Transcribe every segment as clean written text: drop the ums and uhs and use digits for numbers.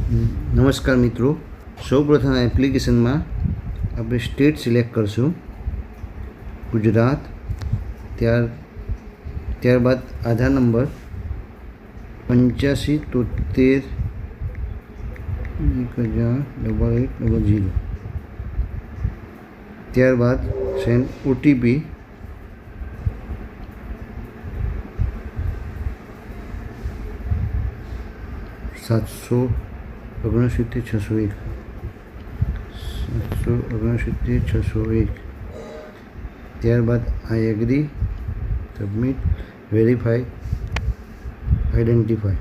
નમસ્કાર મિત્રો, સૌપ્રથમ એપ્લિકેશનમાં આપણે સ્ટેટ સિલેક્ટ કરશું ગુજરાત. ત્યારબાદ આધાર નંબર 8573108800. ત્યારબાદ સેન્ડ OTP 7697601. ત્યારબાદ I agree, submit, verify, identify.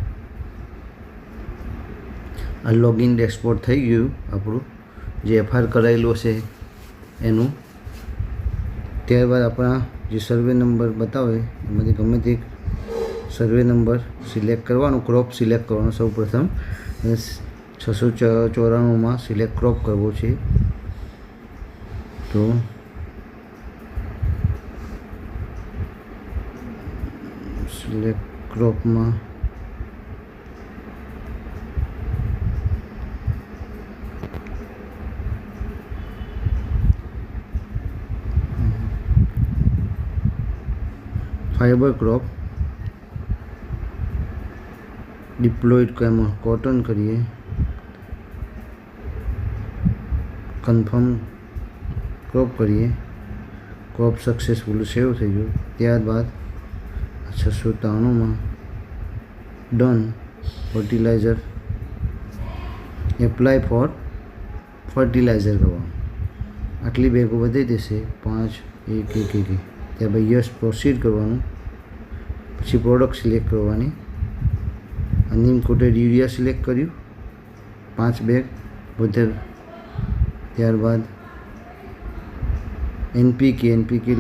આ લોગિન ડેશબોર્ડ થઈ ગયું આપણું, જે FR કરાયેલું હશે એનું. ત્યારબાદ આપણા જે સર્વે નંબર બતાવે એમાંથી ગમે તે સર્વે નંબર સિલેક્ટ કરવાનો, ક્રોપ સિલેક્ટ કરવાનો. સૌ પ્રથમ 694માં સિલેક્ટ ક્રોપ કરવો છે. તો સિલેક્ટ ક્રોપમાં ફાઈબર ક્રોપ ડિપ્લોયડ કોટન કરીએ, કન્ફર્મ ક્રોપ કરીએ. ક્રોપ સક્સેસફુલ સેવ થઈ ગયું. ત્યારબાદ 693માં done. Fertiliser apply for fertiliser કરવાનું. આટલી બેગો બતાવી દેશે 5 ત્યારબાદ યસ પ્રોસીડ કરવાનું. પછી પ્રોડક્ટ સિલેક્ટ કરવાની. નીમ કોટેડ યુરિયા સિલેક્ટ કર્યું 5 બેગ બધે. ત્યારબાદ NPK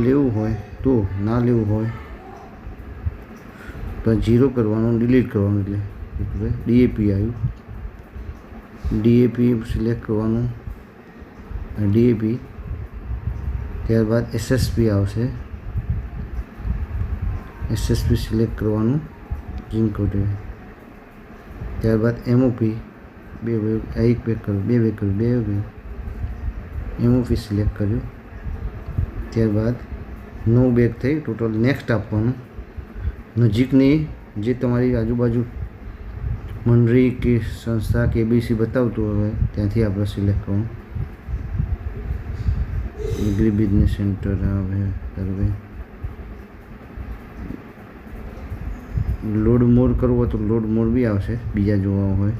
લેવું હોય તો, ના લેવું હોય તો 0 કરવાનું, ડિલીટ કરવાનું. એટલે DAP આવ્યું, DAP સિલેક્ટ કરવાનું, DAP. ત્યારબાદ SSP આવશે, SSP સિલેક્ટ કરવાનું, ઝીંક કોટેડ. ત્યારબાદ MOP 2 બેગ, 1 બેગ કર્યું, 2 બેગ કર્યું, 2 બેગ MOP સિલેક્ટ કર્યું. ત્યારબાદ 9 બેગ થઈ ટોટલ. નેક્સ્ટ આપવાનું. નજીકની જે તમારી આજુબાજુ મંડળી કે સંસ્થા કે ABC બતાવતું હોય ત્યાંથી આપણે સિલેક્ટ કરવાનું. એગ્રી બિઝનેસ સેન્ટર આવે. સર્વે લોડ મોર કરવો તો લોડ મોર બી આવશે, બીજા જોવા હોય.